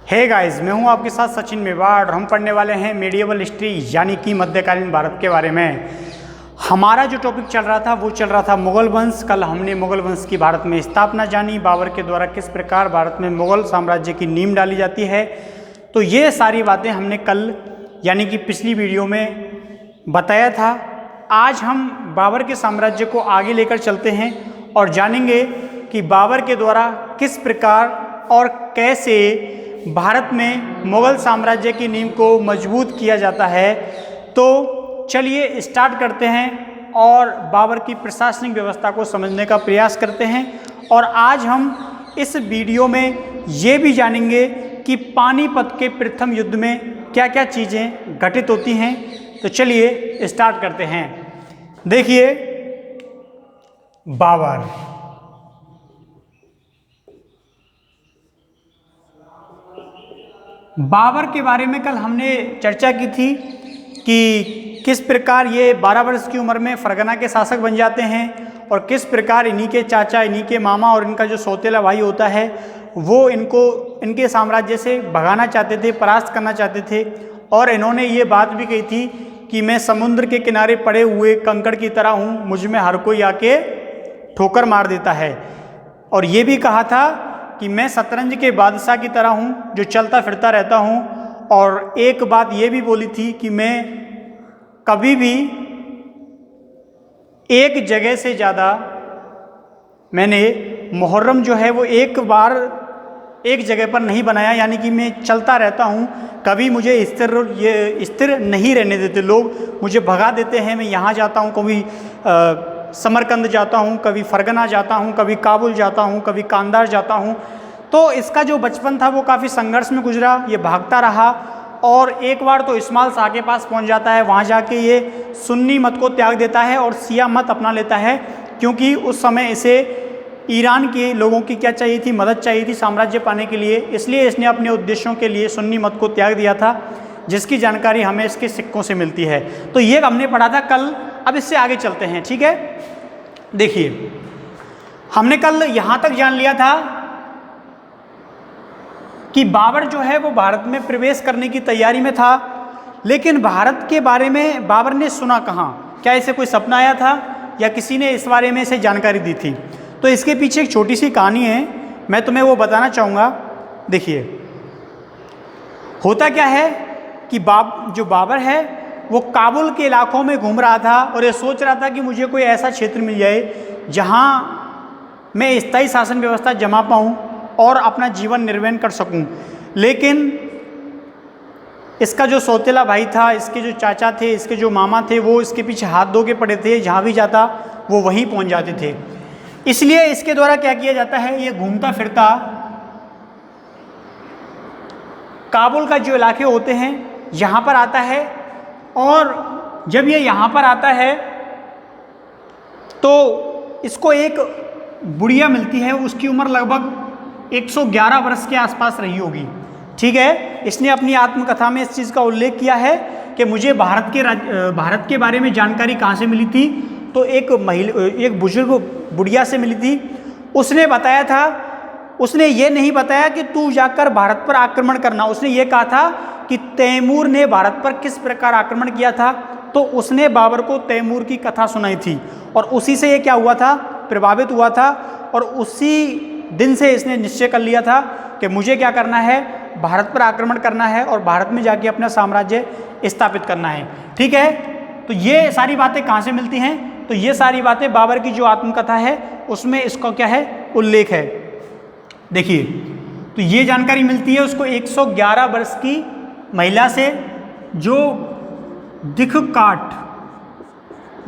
Hey guys, मैं हूं आपके साथ सचिन मेवाड़ और हम पढ़ने वाले हैं मेडिएवल हिस्ट्री यानी कि मध्यकालीन भारत के बारे में। हमारा जो टॉपिक चल रहा था वो चल रहा था मुगल वंश। कल हमने मुगल वंश की भारत में स्थापना जानी, बाबर के द्वारा किस प्रकार भारत में मुगल साम्राज्य की नींव डाली जाती है। तो ये सारी बातें हमने कल यानी कि पिछली वीडियो में बताया था। आज हम बाबर के साम्राज्य को आगे लेकर चलते हैं और जानेंगे कि बाबर के द्वारा किस प्रकार और कैसे भारत में मुगल साम्राज्य की नींव को मजबूत किया जाता है। तो चलिए स्टार्ट करते हैं और बाबर की प्रशासनिक व्यवस्था को समझने का प्रयास करते हैं। और आज हम इस वीडियो में ये भी जानेंगे कि पानीपत के प्रथम युद्ध में क्या क्या चीज़ें घटित होती हैं। तो चलिए स्टार्ट करते हैं। देखिए, बाबर के बारे में कल हमने चर्चा की थी कि किस प्रकार ये 12 वर्ष की उम्र में फरगना के शासक बन जाते हैं और किस प्रकार इन्हीं के चाचा, इन्हीं के मामा और इनका जो सौतेला भाई होता है वो इनको इनके साम्राज्य से भगाना चाहते थे, परास्त करना चाहते थे। और इन्होंने ये बात भी कही थी कि मैं समुद्र के किनारे पड़े हुए कंकड़ की तरह हूँ, मुझ में हर कोई आके ठोकर मार देता है। और ये भी कहा था कि मैं शतरंज के बादशाह की तरह हूँ जो चलता फिरता रहता हूँ। और एक बात ये भी बोली थी कि मैं कभी भी एक जगह से ज़्यादा मैंने मुहर्रम जो है वो एक बार एक जगह पर नहीं बनाया, यानी कि मैं चलता रहता हूँ, कभी मुझे स्थिर नहीं रहने देते लोग, मुझे भगा देते हैं। मैं यहाँ जाता हूँ, कभी समरकंद जाता हूँ, कभी फरगना जाता हूँ, कभी काबुल जाता हूँ, कभी कांधार जाता हूँ। तो इसका जो बचपन था वो काफ़ी संघर्ष में गुजरा, ये भागता रहा और एक बार तो इस्माइल शाह के पास पहुँच जाता है। वहाँ जाके ये सुन्नी मत को त्याग देता है और शिया मत अपना लेता है, क्योंकि उस समय इसे ईरान के लोगों की क्या चाहिए थी, मदद चाहिए थी साम्राज्य पाने के लिए। इसलिए इसने अपने उद्देश्यों के लिए सुन्नी मत को त्याग दिया था, जिसकी जानकारी हमें इसके सिक्कों से मिलती है। तो ये हमने पढ़ा था कल। अब इससे आगे चलते हैं, ठीक है। देखिए, हमने कल यहाँ तक जान लिया था कि बाबर जो है वो भारत में प्रवेश करने की तैयारी में था, लेकिन भारत के बारे में बाबर ने सुना कहाँ? क्या इसे कोई सपना आया था या किसी ने इस बारे में इसे जानकारी दी थी? तो इसके पीछे एक छोटी सी कहानी है, मैं तुम्हें वो बताना चाहूँगा। देखिए, होता क्या है कि जो बाबर है वो काबुल के इलाकों में घूम रहा था और ये सोच रहा था कि मुझे कोई ऐसा क्षेत्र मिल जाए जहाँ मैं स्थायी शासन व्यवस्था जमा पाऊँ और अपना जीवन निर्वहन कर सकूं। लेकिन इसका जो सौतेला भाई था, इसके जो चाचा थे, इसके जो मामा थे, वो इसके पीछे हाथ धो के पड़े थे। जहाँ भी जाता वो वहीं पहुंच जाते थे। इसलिए इसके द्वारा क्या किया जाता है, ये घूमता फिरता काबुल का जो इलाके होते हैं यहाँ पर आता है। और जब ये यहाँ पर आता है तो इसको एक बुढ़िया मिलती है, उसकी उम्र लगभग 111 वर्ष के आसपास रही होगी, ठीक है। इसने अपनी आत्मकथा में इस चीज़ का उल्लेख किया है कि मुझे भारत के बारे में जानकारी कहाँ से मिली थी। तो एक बुजुर्ग बुढ़िया से मिली थी। उसने बताया था, उसने ये नहीं बताया कि तू जाकर भारत पर आक्रमण करना। उसने ये कहा था कि तैमूर ने भारत पर किस प्रकार आक्रमण किया था। तो उसने बाबर को तैमूर की कथा सुनाई थी और उसी से ये क्या हुआ था, प्रभावित हुआ था। और उसी दिन से इसने निश्चय कर लिया था कि मुझे क्या करना है, भारत पर आक्रमण करना है और भारत में जाके अपना साम्राज्य स्थापित करना है, ठीक है। तो ये सारी बातें कहाँ से मिलती हैं? तो ये सारी बातें बाबर की जो आत्मकथा है उसमें इसका क्या है, उल्लेख है। देखिए, तो ये जानकारी मिलती है उसको 111 वर्ष की महिला से, जो दिखकाट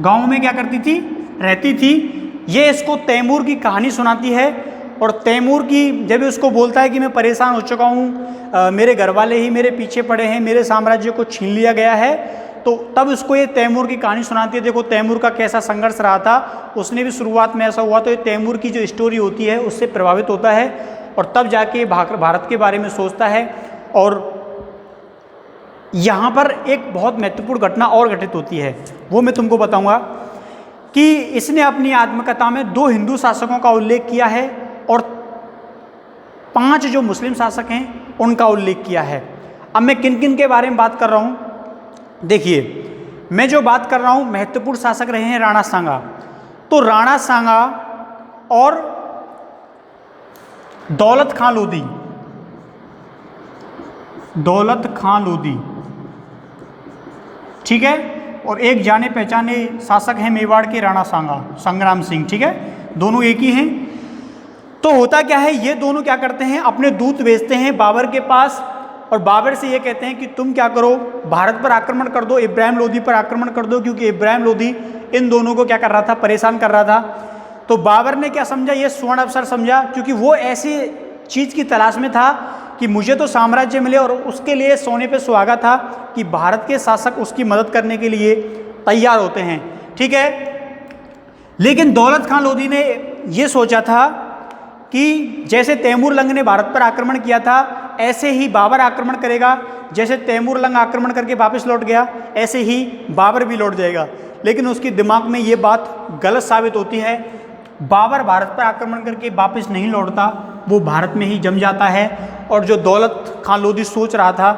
गांव में क्या करती थी, रहती थी। ये इसको तैमूर की कहानी सुनाती है और तैमूर की जब उसको बोलता है कि मैं परेशान हो चुका हूँ, मेरे घर वाले ही मेरे पीछे पड़े हैं, मेरे साम्राज्य को छीन लिया गया है, तो तब उसको ये तैमूर की कहानी सुनाती है। देखो तैमूर का कैसा संघर्ष रहा था, उसने भी शुरुआत में ऐसा हुआ। तो ये तैमूर की जो स्टोरी होती है उससे प्रभावित होता है और तब जाके भारत के बारे में सोचता है। और यहाँ पर एक बहुत महत्वपूर्ण घटना और घटित होती है, वो मैं तुमको बताऊँगा कि इसने अपनी आत्मकथा में 2 हिंदू शासकों का उल्लेख किया है और 5 जो मुस्लिम शासक हैं उनका उल्लेख किया है। अब मैं किन किन के बारे में बात कर रहा हूँ, देखिए मैं जो बात कर रहा हूँ महत्वपूर्ण शासक रहे हैं राणा सांगा। तो राणा सांगा और दौलत खां लोधी, दौलत खां लोधी, ठीक है, और एक जाने पहचाने शासक हैं मेवाड़ के राणा सांगा, संग्राम सिंह, ठीक है, दोनों एक ही हैं। तो होता क्या है, ये दोनों क्या करते हैं, अपने दूत भेजते हैं बाबर के पास और बाबर से ये कहते हैं कि तुम क्या करो, भारत पर आक्रमण कर दो, इब्राहिम लोधी पर आक्रमण कर दो, क्योंकि इब्राहिम लोधी इन दोनों को क्या कर रहा था, परेशान कर रहा था। तो बाबर ने क्या समझा, ये स्वर्ण अवसर समझा, क्योंकि वो ऐसी चीज़ की तलाश में था कि मुझे तो साम्राज्य मिले, और उसके लिए सोने पे सुहागा था कि भारत के शासक उसकी मदद करने के लिए तैयार होते हैं, ठीक है। लेकिन दौलत खां लोधी ने ये सोचा था कि जैसे तैमूरलंग ने भारत पर आक्रमण किया था ऐसे ही बाबर आक्रमण करेगा, जैसे तैमूरलंग आक्रमण करके वापस लौट गया ऐसे ही बाबर भी लौट जाएगा। लेकिन उसके दिमाग में ये बात गलत साबित होती है। बाबर भारत पर आक्रमण करके वापस नहीं लौटता, वो भारत में ही जम जाता है। और जो दौलत खां लोधी सोच रहा था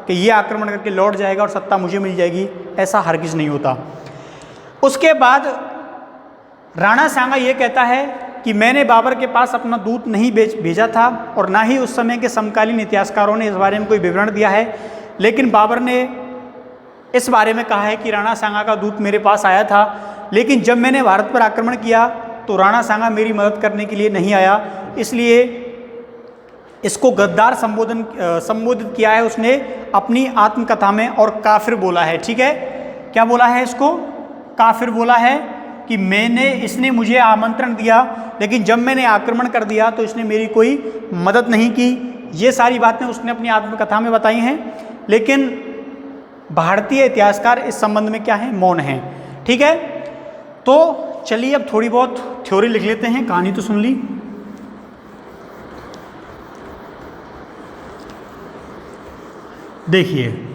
कि ये आक्रमण करके लौट जाएगा और सत्ता मुझे मिल जाएगी, ऐसा हरगिज़ नहीं होता। उसके बाद राणा सांगा ये कहता है कि मैंने बाबर के पास अपना दूत नहीं भेजा था, और ना ही उस समय के समकालीन इतिहासकारों ने इस बारे में कोई विवरण दिया है। लेकिन बाबर ने इस बारे में कहा है कि राणा सांगा का दूत मेरे पास आया था, लेकिन जब मैंने भारत पर आक्रमण किया तो राणा सांगा मेरी मदद करने के लिए नहीं आया, इसलिए इसको गद्दार संबोधित किया है उसने अपनी आत्मकथा में, और काफिर बोला है, ठीक है। क्या बोला है इसको, काफिर बोला है कि इसने मुझे आमंत्रण दिया, लेकिन जब मैंने आक्रमण कर दिया तो इसने मेरी कोई मदद नहीं की। ये सारी बातें उसने अपनी आत्मकथा में बताई हैं, लेकिन भारतीय इतिहासकार इस संबंध में क्या है, मौन हैं, ठीक है। तो चलिए अब थोड़ी बहुत थ्योरी लिख लेते हैं, कहानी तो सुन ली। देखिए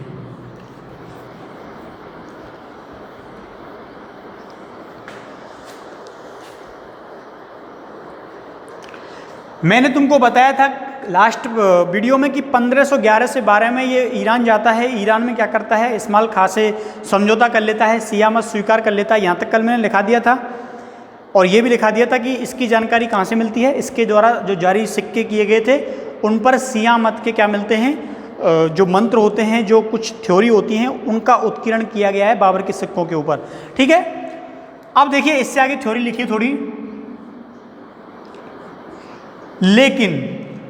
मैंने तुमको बताया था लास्ट वीडियो में कि 1511 से 12 में ये ईरान जाता है। ईरान में क्या करता है, इस्माइल खां से समझौता कर लेता है, सियामत स्वीकार कर लेता है। यहाँ तक कल मैंने लिखा दिया था, और ये भी लिखा दिया था कि इसकी जानकारी कहाँ से मिलती है, इसके द्वारा जो जारी सिक्के किए गए थे उन पर सियामत के क्या मिलते हैं, जो मंत्र होते हैं, जो कुछ थ्योरी होती हैं, उनका उत्कीर्ण किया गया है बाबर के सिक्कों के ऊपर, ठीक है। अब देखिए इससे आगे थ्योरी लिखी थोड़ी। लेकिन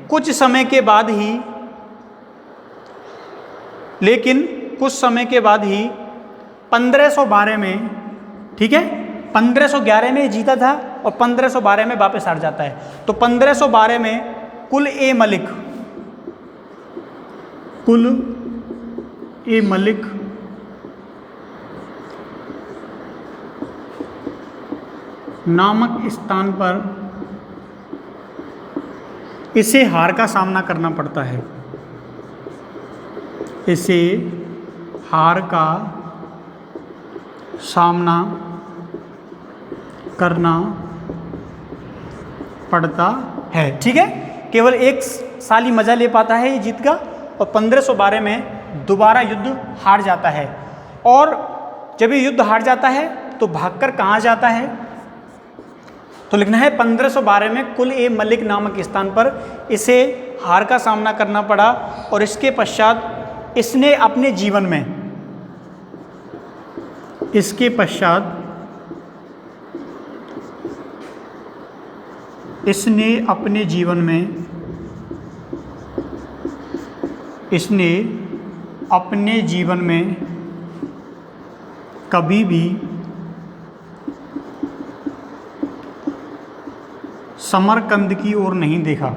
कुछ समय के बाद ही 1512 में, ठीक है, 1511 में जीता था और 1512 में वापस हार जाता है। तो 1512 में कुल ए मलिक नामक स्थान पर इसे हार का सामना करना पड़ता है, इसे हार का सामना करना पड़ता है, ठीक है। केवल एक साल ही मजा ले पाता है ये जीत का, और 1512 में दोबारा युद्ध हार जाता है। और जब ये युद्ध हार जाता है तो भागकर कहाँ जाता है, तो लिखना है 1512 में कुल ए मलिक नामक स्थान पर इसे हार का सामना करना पड़ा, और इसके पश्चात इसने अपने जीवन में कभी भी समरकंद की ओर नहीं देखा,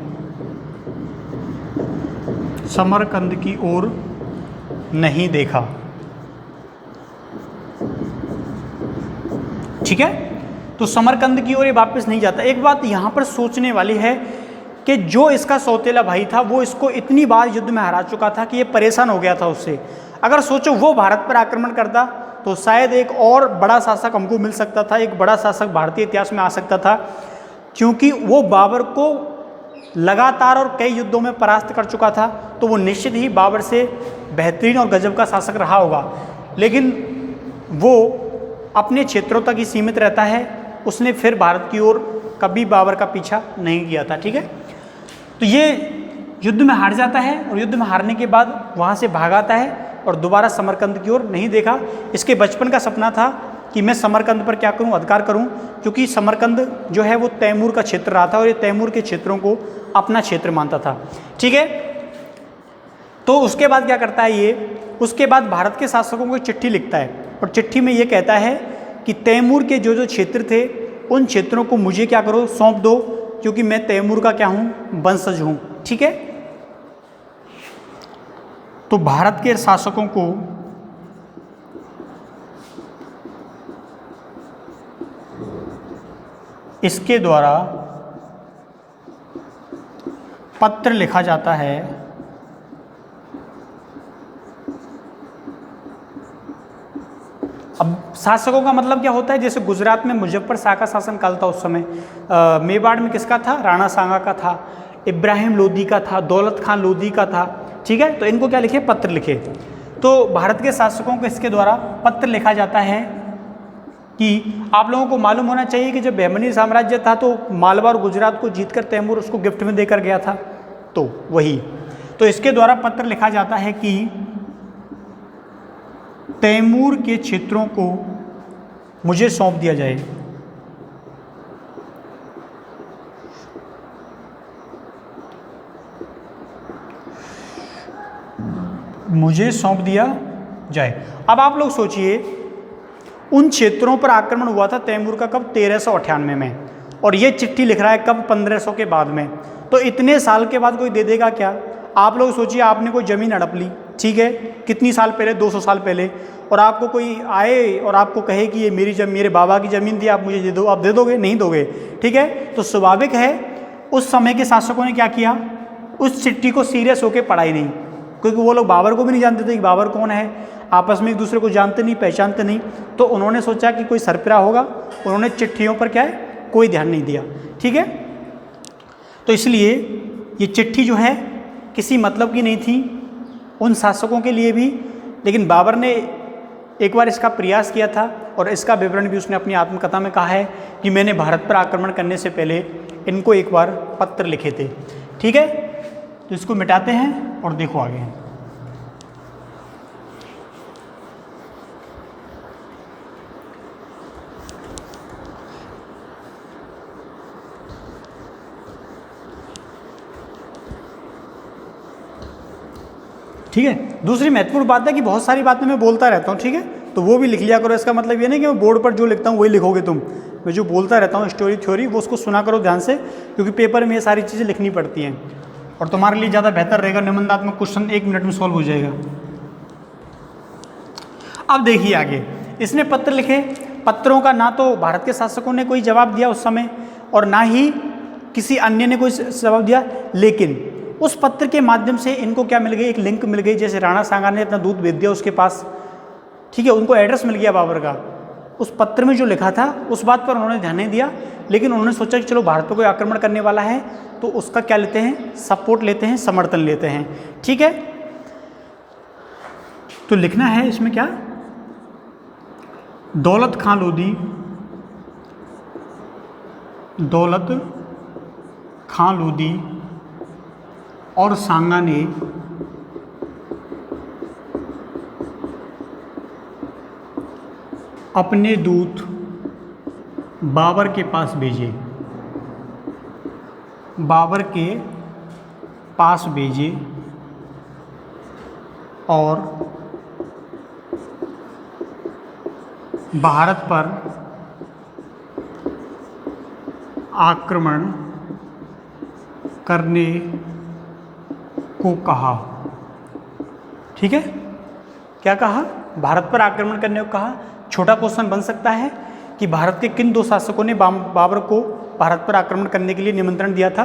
समरकंद की ओर नहीं देखा, ठीक है। तो समरकंद की ओर ये वापस नहीं जाता। एक बात यहाँ पर सोचने वाली है कि जो इसका सौतेला भाई था वो इसको इतनी बार युद्ध में हरा चुका था कि ये परेशान हो गया था उससे। अगर सोचो वो भारत पर आक्रमण करता तो शायद एक और बड़ा शासक हमको मिल सकता था, एक बड़ा शासक भारतीय इतिहास में आ सकता था, क्योंकि वो बाबर को लगातार और कई युद्धों में परास्त कर चुका था, तो वो निश्चित ही बाबर से बेहतरीन और गजब का शासक रहा होगा। लेकिन वो अपने क्षेत्रों तक ही सीमित रहता है, उसने फिर भारत की ओर कभी बाबर का पीछा नहीं किया था। ठीक है, तो ये युद्ध में हार जाता है और युद्ध में हारने के बाद वहाँ से भाग आता है और दोबारा समरकंद की ओर नहीं देखा। इसके बचपन का सपना था कि मैं समरकंद पर क्या करूं, अधिकार करूं, क्योंकि समरकंद जो है वो तैमूर का क्षेत्र रहा था और ये तैमूर के क्षेत्रों को अपना क्षेत्र मानता था। ठीक है, तो उसके बाद क्या करता है ये, उसके बाद भारत के शासकों को एक चिट्ठी लिखता है और चिट्ठी में ये कहता है कि तैमूर के जो जो क्षेत्र थे उन क्षेत्रों को मुझे क्या करो, सौंप दो, क्योंकि मैं तैमूर का क्या हूँ, वंशज हूँ। ठीक है, तो भारत के शासकों को इसके द्वारा पत्र लिखा जाता है अब शासकों का मतलब क्या होता है, जैसे गुजरात में मुजफ्फर शाह का शासन काल था उस समय, मेवाड़ में किसका था, राणा सांगा का था, इब्राहिम लोदी का था, दौलत खान लोदी का था। ठीक है, तो इनको क्या लिखे, पत्र लिखे। तो भारत के शासकों को इसके द्वारा पत्र लिखा जाता है कि आप लोगों को मालूम होना चाहिए कि जब बहमनी साम्राज्य था तो मालवा और गुजरात को जीतकर तैमूर उसको गिफ्ट में देकर गया था, तो वही, तो इसके द्वारा पत्र लिखा जाता है कि तैमूर के क्षेत्रों को मुझे सौंप दिया जाए। मुझे सौंप दिया जाए। अब आप लोग सोचिए, उन क्षेत्रों पर आक्रमण हुआ था तैमूर का कब, 1398 में, और ये चिट्ठी लिख रहा है कब, 1500 के बाद में। तो इतने साल के बाद कोई दे देगा क्या? आप लोग सोचिए, आपने कोई ज़मीन हड़प ली, ठीक है, कितनी साल पहले, 200 साल पहले, और आपको कोई आए और आपको कहे कि ये मेरी मेरे बाबा की ज़मीन थी, आप मुझे दे दो, आप दे दोगे? नहीं दोगे। ठीक है, तो स्वाभाविक है उस समय के शासकों ने क्या किया, उस चिट्ठी को सीरियस होकर पढ़ा ही नहीं, क्योंकि वो लोग बाबर को भी नहीं जानते थे कि बाबर कौन है, आपस में एक दूसरे को जानते नहीं, पहचानते नहीं। तो उन्होंने सोचा कि कोई सरपिरा होगा, उन्होंने चिट्ठियों पर क्या है, कोई ध्यान नहीं दिया। ठीक है, तो इसलिए ये चिट्ठी जो है किसी मतलब की नहीं थी उन शासकों के लिए भी, लेकिन बाबर ने एक बार इसका प्रयास किया था और इसका विवरण भी उसने अपनी आत्मकथा में कहा है कि मैंने भारत पर आक्रमण करने से पहले इनको एक बार पत्र लिखे थे। ठीक है, तो इसको मिटाते हैं और देखो आगे। ठीक है, दूसरी महत्वपूर्ण बात है कि बहुत सारी बातें मैं बोलता रहता हूँ, ठीक है, तो वो भी लिख लिया करो। इसका मतलब ये नहीं कि मैं बोर्ड पर जो लिखता हूँ वही लिखोगे तुम, मैं जो बोलता रहता हूँ स्टोरी थ्योरी वो उसको सुना करो ध्यान से, क्योंकि पेपर में ये सारी चीज़ें लिखनी पड़ती हैं और तुम्हारे लिए ज़्यादा बेहतर रहेगा। निबंधात्मक क्वेश्चन 1 मिनट में सॉल्व हो जाएगा। अब देखिए आगे, इसने पत्र लिखे, पत्रों का ना तो भारत के शासकों ने कोई जवाब दिया उस समय और ना ही किसी अन्य ने कोई जवाब दिया, लेकिन उस पत्र के माध्यम से इनको क्या मिल गई, एक लिंक मिल गई। जैसे राणा सांगा ने अपना दूध भेज दिया उसके पास, ठीक है, उनको एड्रेस मिल गया बाबर का। उस पत्र में जो लिखा था उस बात पर उन्होंने ध्यान नहीं दिया, लेकिन उन्होंने सोचा कि चलो भारत पर कोई आक्रमण करने वाला है तो उसका क्या लेते हैं, सपोर्ट लेते हैं, समर्थन लेते हैं। ठीक है, तो लिखना है इसमें क्या, दौलत खां लोदी, दौलत खां लोदी और सांगा ने अपने दूत बाबर के पास भेजे, बाबर के पास भेजे और भारत पर आक्रमण करने को कहा। ठीक है, क्या कहा, भारत पर आक्रमण करने को कहा। छोटा क्वेश्चन बन सकता है कि भारत के किन दो शासकों ने बाबर को भारत पर आक्रमण करने के लिए निमंत्रण दिया था।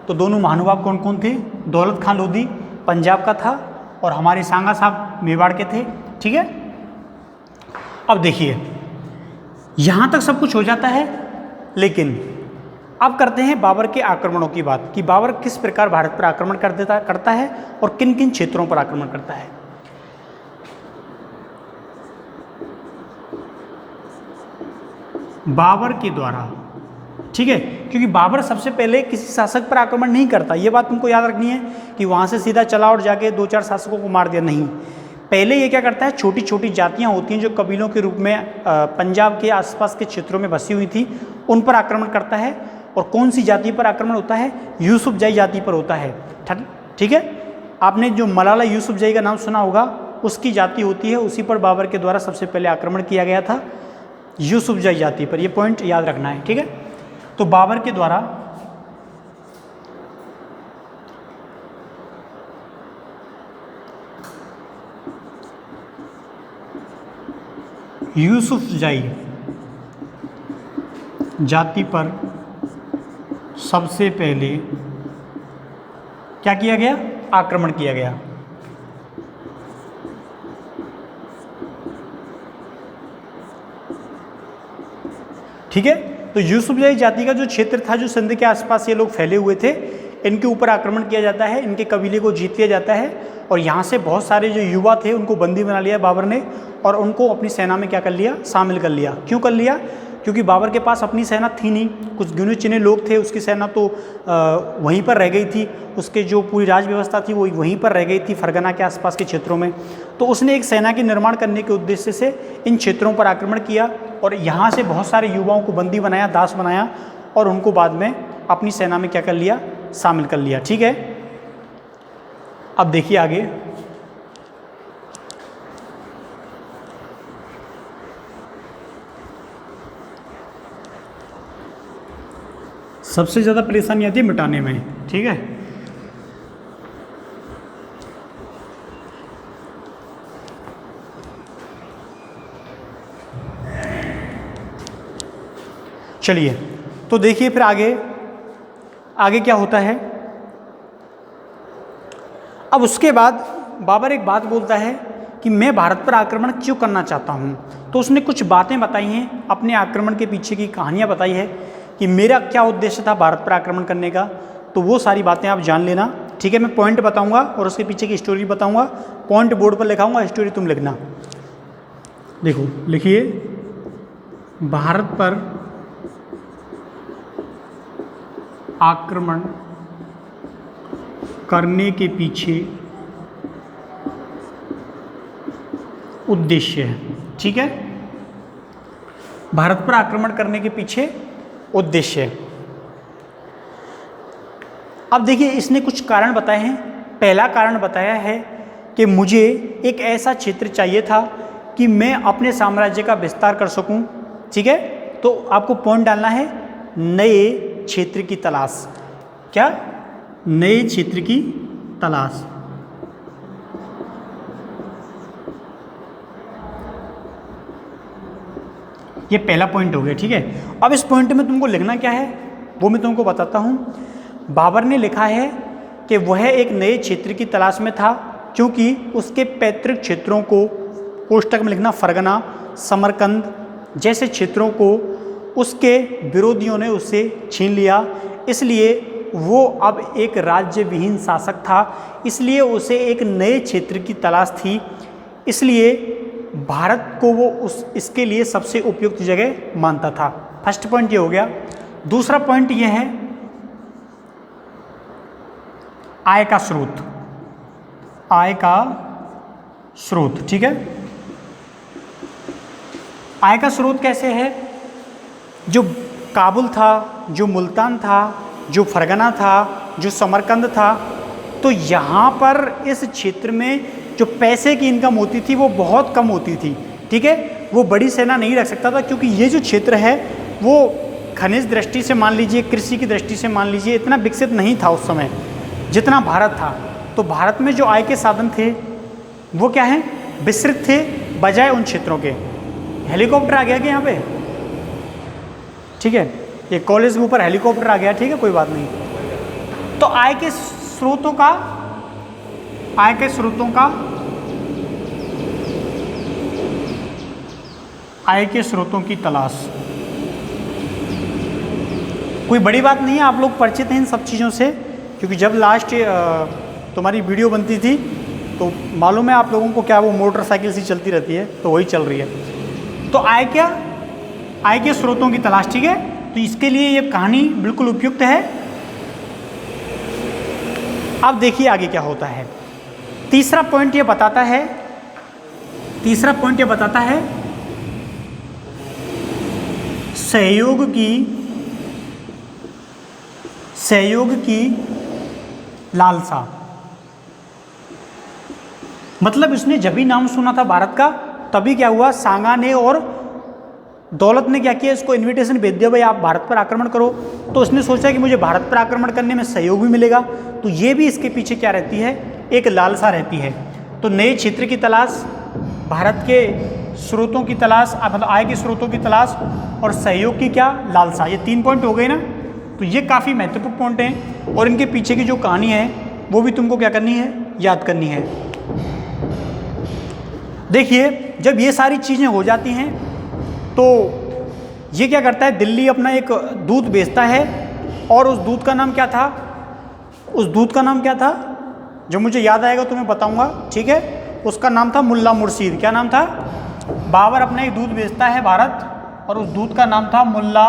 तो दोनों महानुभाव कौन कौन थे, दौलत खां लोदी पंजाब का था और हमारे सांगा साहब मेवाड़ के थे। ठीक है, अब देखिए यहाँ तक सब कुछ हो जाता है, लेकिन अब करते हैं बाबर के आक्रमणों की बात कि बाबर किस प्रकार भारत पर आक्रमण करता है और किन किन क्षेत्रों पर आक्रमण करता है। बाबर के द्वारा, ठीक है, क्योंकि बाबर सबसे पहले किसी शासक पर आक्रमण नहीं करता, ये बात तुमको याद रखनी है कि वहाँ से सीधा चला और जाके 2-4 शासकों को मार दिया, नहीं। पहले ये क्या करता है, छोटी छोटी जातियाँ होती हैं जो कबीलों के रूप में पंजाब के आसपास के क्षेत्रों में बसी हुई थी, उन पर आक्रमण करता है। और कौन सी जाति पर आक्रमण होता है, यूसुफजई जाति पर होता है, ठीक है। आपने जो मलाला यूसुफजई का नाम सुना होगा, उसकी जाति होती है, उसी पर बाबर के द्वारा सबसे पहले आक्रमण किया गया था, यूसुफजई जाति पर। ये पॉइंट याद रखना है, ठीक है। तो बाबर के द्वारा यूसुफजई जाति पर सबसे पहले क्या किया गया, आक्रमण किया गया। ठीक है, तो यूसुफजई जाति का जो क्षेत्र था, जो सिंध के आसपास ये लोग फैले हुए थे, इनके ऊपर आक्रमण किया जाता है, इनके कबीले को जीत लिया जाता है और यहाँ से बहुत सारे जो युवा थे उनको बंदी बना लिया बाबर ने और उनको अपनी सेना में क्या कर लिया, शामिल कर लिया। क्यों कर लिया, क्योंकि बाबर के पास अपनी सेना थी नहीं, कुछ गिने चुने लोग थे, उसकी सेना तो वहीं पर रह गई थी, उसके जो पूरी राज व्यवस्था थी वो वहीं पर रह गई थी फरगना के आसपास के क्षेत्रों में। तो उसने एक सेना के निर्माण करने के उद्देश्य से इन क्षेत्रों पर आक्रमण किया और यहाँ से बहुत सारे युवाओं को बंदी बनाया, दास बनाया और उनको बाद में अपनी सेना में क्या कर लिया, शामिल कर लिया। ठीक है, अब देखिए आगे, सबसे ज़्यादा परेशानी आती है मिटाने में। ठीक है, चलिए तो देखिए फिर आगे क्या होता है। अब उसके बाद बाबर एक बात बोलता है कि मैं भारत पर आक्रमण क्यों करना चाहता हूँ। तो उसने कुछ बातें बताई हैं, अपने आक्रमण के पीछे की कहानियाँ बताई है कि मेरा क्या उद्देश्य था भारत पर आक्रमण करने का। तो वो सारी बातें आप जान लेना। ठीक है, मैं पॉइंट बताऊंगा और उसके पीछे की स्टोरी बताऊंगा, पॉइंट बोर्ड पर लिखाऊंगा, स्टोरी तुम लिखना। देखो लिखिए, भारत पर आक्रमण करने के पीछे उद्देश्य है। ठीक है, भारत पर आक्रमण करने के पीछे उद्देश्य है। अब देखिए इसने कुछ कारण बताए हैं। पहला कारण बताया है कि मुझे एक ऐसा क्षेत्र चाहिए था कि मैं अपने साम्राज्य का विस्तार कर सकूं। ठीक है, तो आपको पॉइंट डालना है, नए क्षेत्र की तलाश। क्या, नए क्षेत्र की तलाश। ये पहला पॉइंट हो गया। ठीक है, अब इस पॉइंट में तुमको लिखना क्या है वो मैं तुमको बताता हूँ। बाबर ने लिखा है कि वह एक नए क्षेत्र की तलाश में था क्योंकि उसके पैतृक क्षेत्रों को, कोष्टक में लिखना फरगना, समरकंद जैसे क्षेत्रों को उसके विरोधियों ने उससे छीन लिया, इसलिए वो अब एक राज्य विहीन शासक था, इसलिए उसे एक नए क्षेत्र की तलाश थी, इसलिए भारत को वो इसके लिए सबसे उपयुक्त जगह मानता था। फर्स्ट पॉइंट ये हो गया। दूसरा पॉइंट ये है आय का स्रोत। आय का स्रोत, ठीक है, आय का स्रोत कैसे है। जो काबुल था, जो मुल्तान था, जो फरगना था, जो समरकंद था, तो यहाँ पर इस क्षेत्र में जो पैसे की इनकम होती थी वो बहुत कम होती थी। ठीक है, वो बड़ी सेना नहीं रख सकता था क्योंकि ये जो क्षेत्र है वो खनिज दृष्टि से मान लीजिए, कृषि की दृष्टि से मान लीजिए, इतना विकसित नहीं था उस समय जितना भारत था। तो भारत में जो आय के साधन थे वो क्या हैं, विस्तृत थे बजाय उन क्षेत्रों के। हेलीकॉप्टर आ गया क्या यहाँ पे, ठीक है, ये कॉलेज के ऊपर हेलीकॉप्टर आ गया, ठीक है, कोई बात नहीं। तो आय के स्रोतों की तलाश। कोई बड़ी बात नहीं है, आप लोग परिचित हैं इन सब चीज़ों से, क्योंकि जब लास्ट तुम्हारी वीडियो बनती थी तो मालूम है आप लोगों को क्या वो मोटरसाइकिल सी चलती रहती है, तो वही चल रही है। तो आय क्या, आय के स्रोतों की तलाश, ठीक है। तो इसके लिए ये कहानी बिल्कुल उपयुक्त है। अब देखिए आगे क्या होता है। तीसरा पॉइंट ये बताता है, तीसरा पॉइंट ये बताता है सहयोग की लालसा। मतलब इसने जब भी नाम सुना था भारत का, तभी क्या हुआ, सांगा ने और दौलत ने क्या किया, इसको इनविटेशन भेज दिया, भाई आप भारत पर आक्रमण करो। तो उसने सोचा कि मुझे भारत पर आक्रमण करने में सहयोग भी मिलेगा, तो ये भी इसके पीछे क्या रहती है, एक लालसा रहती है। तो नए क्षेत्र की तलाश, भारत के स्रोतों की तलाश, मतलब आय के स्रोतों की तलाश और सहयोग की क्या, लालसा। ये 3 पॉइंट हो गए ना। तो ये काफ़ी महत्वपूर्ण पॉइंट हैं और इनके पीछे की जो कहानी है वो भी तुमको क्या करनी है, याद करनी है। देखिए जब ये सारी चीज़ें हो जाती हैं तो ये क्या करता है, दिल्ली अपना एक दूत भेजता है, और उस दूत का नाम क्या था, उस दूत का नाम क्या था, जो मुझे याद आएगा तुम्हें बताऊंगा, ठीक है। उसका नाम था मुल्ला मुर्शीद। क्या नाम था, बाबर अपना एक दूत भेजता है भारत, और उस दूत का नाम था मुल्ला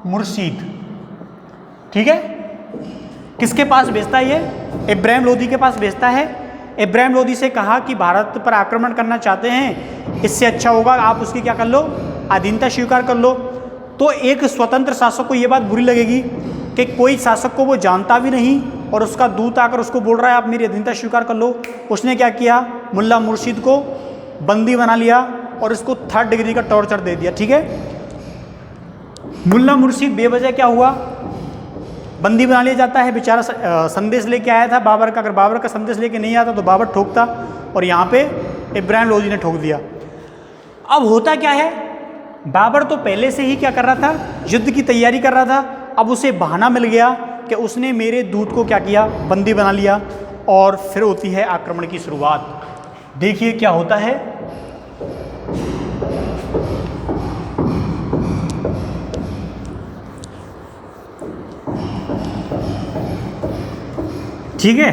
मुर्शीद, ठीक है। किसके पास भेजता है ये, इब्राहिम लोदी के पास भेजता है। इब्राहिम लोदी से कहा कि भारत पर आक्रमण करना चाहते हैं, इससे अच्छा होगा आप उसकी क्या कर लो, अधीनता स्वीकार कर लो। तो एक स्वतंत्र शासक को ये बात बुरी लगेगी कि कोई शासक को वो जानता भी नहीं और उसका दूत आकर उसको बोल रहा है आप मेरी अधीनता स्वीकार कर लो। उसने क्या किया, मुल्ला मुर्शीद को बंदी बना लिया और इसको 3rd डिग्री का टॉर्चर दे दिया, ठीक है। मुल्ला मुर्शीद बेवजह क्या हुआ, बंदी बना लिया जाता है। बेचारा संदेश लेके आया था बाबर का, अगर बाबर का संदेश लेके नहीं आता तो बाबर ठोकता, और यहाँ पे इब्राहिम लोदी ने ठोक दिया। अब होता क्या है, बाबर तो पहले से ही क्या कर रहा था, युद्ध की तैयारी कर रहा था। अब उसे बहाना मिल गया कि उसने मेरे दूत को क्या किया, बंदी बना लिया, और फिर होती है आक्रमण की शुरुआत। देखिए क्या होता है, ठीक है।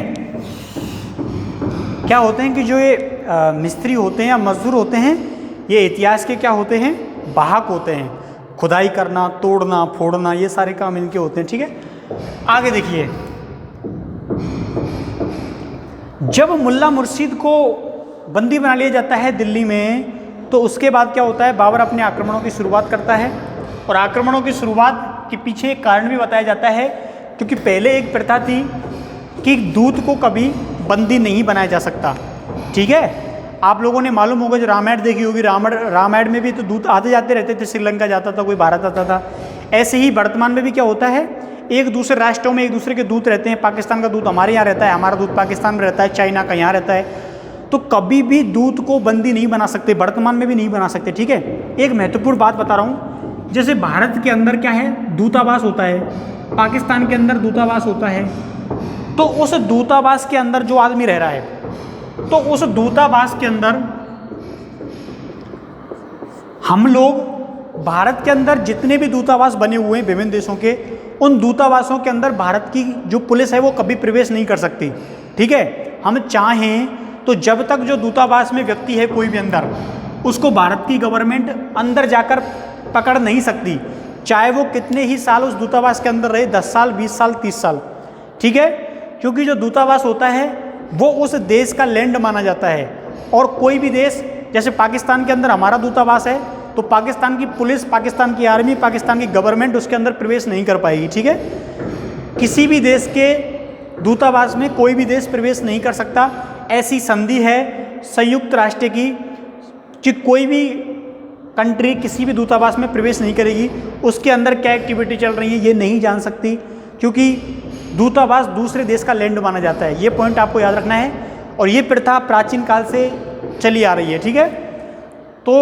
क्या होते हैं कि जो ये मिस्त्री होते हैं या मजदूर होते हैं, ये इतिहास के क्या होते हैं, वाहक होते हैं। खुदाई करना, तोड़ना, फोड़ना, ये सारे काम इनके होते हैं, ठीक है। आगे देखिए, जब मुल्ला मुर्शीद को बंदी बना लिया जाता है दिल्ली में, तो उसके बाद क्या होता है, बाबर अपने आक्रमणों की शुरुआत करता है। और आक्रमणों की शुरुआत के पीछे एक कारण भी बताया जाता है, क्योंकि पहले एक प्रथा थी कि दूत को कभी बंदी नहीं बनाया जा सकता, ठीक है। आप लोगों ने मालूम होगा, जो रामायण देखी होगी, रामायण में भी तो दूत आते जाते रहते थे, श्रीलंका जाता था, कोई भारत आता था। ऐसे ही वर्तमान में भी क्या होता है, एक दूसरे राष्ट्रों में एक दूसरे के दूत रहते हैं। पाकिस्तान का दूत हमारे यहाँ रहता है, हमारा दूत पाकिस्तान में रहता है, चाइना का यहाँ रहता है। तो कभी भी दूत को बंदी नहीं बना सकते, वर्तमान में भी नहीं बना सकते, ठीक है। एक महत्वपूर्ण बात बता रहा हूँ, जैसे भारत के अंदर क्या है, दूतावास होता है, पाकिस्तान के अंदर दूतावास होता है। तो उस दूतावास के अंदर जो आदमी रह रहा है, तो उस दूतावास के अंदर हम लोग, भारत के अंदर जितने भी दूतावास बने हुए हैं विभिन्न देशों के, उन दूतावासों के अंदर भारत की जो पुलिस है वो कभी प्रवेश नहीं कर सकती, ठीक है। हम चाहें तो जब तक जो दूतावास में व्यक्ति है कोई भी अंदर, उसको भारत की गवर्नमेंट अंदर जाकर पकड़ नहीं सकती, चाहे वो कितने ही साल उस दूतावास के अंदर रहे, 10 साल, 20 साल, 30 साल, ठीक है। क्योंकि जो दूतावास होता है वो उस देश का लैंड माना जाता है। और कोई भी देश, जैसे पाकिस्तान के अंदर हमारा दूतावास है, तो पाकिस्तान की पुलिस, पाकिस्तान की आर्मी, पाकिस्तान की गवर्नमेंट उसके अंदर प्रवेश नहीं कर पाएगी, ठीक है। किसी भी देश के दूतावास में कोई भी देश प्रवेश नहीं कर सकता। ऐसी संधि है संयुक्त राष्ट्र की कि कोई भी कंट्री किसी भी दूतावास में प्रवेश नहीं करेगी, उसके अंदर क्या एक्टिविटी चल रही है ये नहीं जान सकती, क्योंकि दूतावास दूसरे देश का लैंड माना जाता है। ये पॉइंट आपको याद रखना है। और ये प्रथा प्राचीन काल से चली आ रही है, ठीक है। तो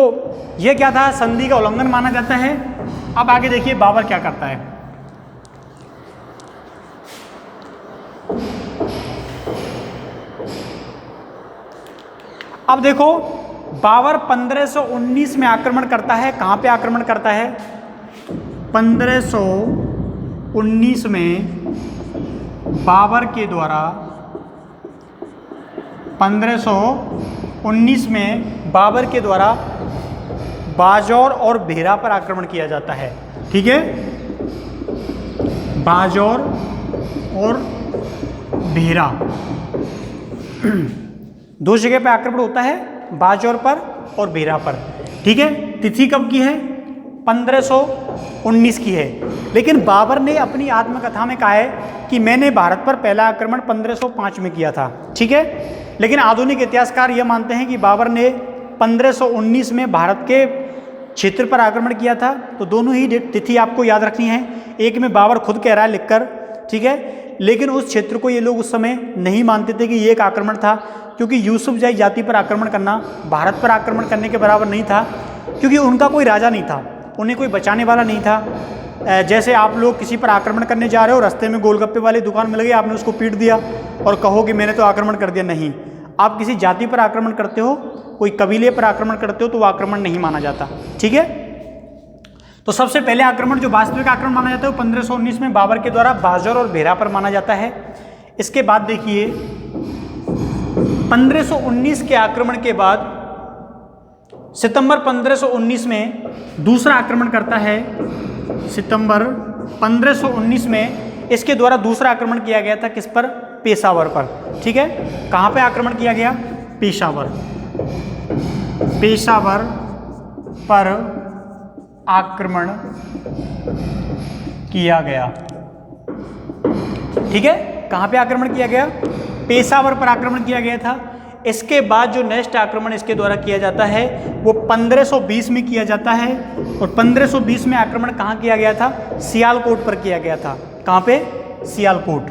ये क्या था, संधि का उल्लंघन माना जाता है। अब आगे देखिए बाबर क्या करता है। अब देखो, बाबर 1519 में आक्रमण करता है। कहाँ पे आक्रमण करता है, 1519 19 में बाबर के द्वारा 1519 में बाबर के द्वारा बाजौर और भेरा पर आक्रमण किया जाता है। ठीक है, बाजौर और भेरा दो जगह पे आक्रमण होता है, बाजौर पर और भेरा पर। ठीक है, तिथि कब की है? 1519 की है। लेकिन बाबर ने अपनी आत्मकथा में कहा है कि मैंने भारत पर पहला आक्रमण 1505 में किया था। ठीक है, लेकिन आधुनिक इतिहासकार यह मानते हैं कि बाबर ने 1519 में भारत के क्षेत्र पर आक्रमण किया था। तो दोनों ही तिथि आपको याद रखनी है। एक में बाबर खुद कह रहा है लिखकर, ठीक है, लेकिन उस क्षेत्र को ये लोग उस समय नहीं मानते थे कि ये एक आक्रमण था, क्योंकि यूसुफजई जाति पर आक्रमण करना भारत पर आक्रमण करने के बराबर नहीं था, क्योंकि उनका कोई राजा नहीं था, उन्हें कोई बचाने वाला नहीं था। जैसे आप लोग किसी पर आक्रमण करने जा रहे हो, रास्ते में गोलगप्पे वाली दुकान मिल गई, आपने उसको पीट दिया और कहो कि मैंने तो आक्रमण कर दिया। नहीं, आप किसी जाति पर आक्रमण करते हो, कोई कबीले पर आक्रमण करते हो, तो वो आक्रमण नहीं माना जाता। ठीक है, तो सबसे पहले आक्रमण जो वास्तविक आक्रमण माना जाता है वो 1519 में बाबर के द्वारा बाजौर और भेरा पर माना जाता है। इसके बाद देखिए 1519 के आक्रमण के बाद सितंबर 1519 में दूसरा आक्रमण करता है। सितंबर 1519 में इसके द्वारा दूसरा आक्रमण किया गया था, किस पर? पेशावर पर। ठीक है, कहाँ पे आक्रमण किया गया? पेशावर। पेशावर पर आक्रमण किया गया। ठीक है, कहाँ पे आक्रमण किया गया? पेशावर पर आक्रमण किया गया था। इसके बाद जो नेक्स्ट आक्रमण इसके द्वारा किया जाता है वो 1520 में किया जाता है, और 1520 में आक्रमण कहाँ किया गया था? सियालकोट पर किया गया था। कहाँ पे? सियालकोट।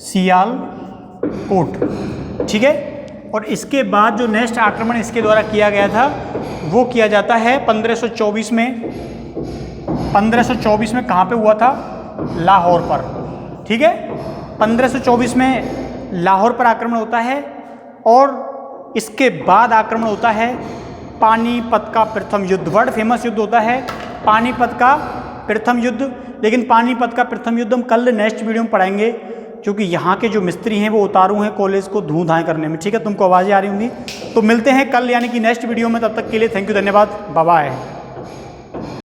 सियालकोट। ठीक है, और इसके बाद जो नेक्स्ट आक्रमण इसके द्वारा किया गया था वो किया जाता है 1524 में। 1524 में कहाँ पे हुआ था? लाहौर पर। ठीक है, 1524 में लाहौर पर आक्रमण होता है, और इसके बाद आक्रमण होता है पानीपत का प्रथम युद्ध। वर्ल्ड फेमस युद्ध होता है पानीपत का प्रथम युद्ध। लेकिन पानीपत का प्रथम युद्ध हम कल नेक्स्ट वीडियो में पढ़ाएंगे, क्योंकि यहाँ के जो मिस्त्री हैं वो उतारू हैं कॉलेज को धूं धाएँ करने में। ठीक है, तुमको आवाज़ें आ रही होंगी। तो मिलते हैं कल यानी कि नेक्स्ट वीडियो में, तब तक के लिए थैंक यू, धन्यवाद, बाय बाय।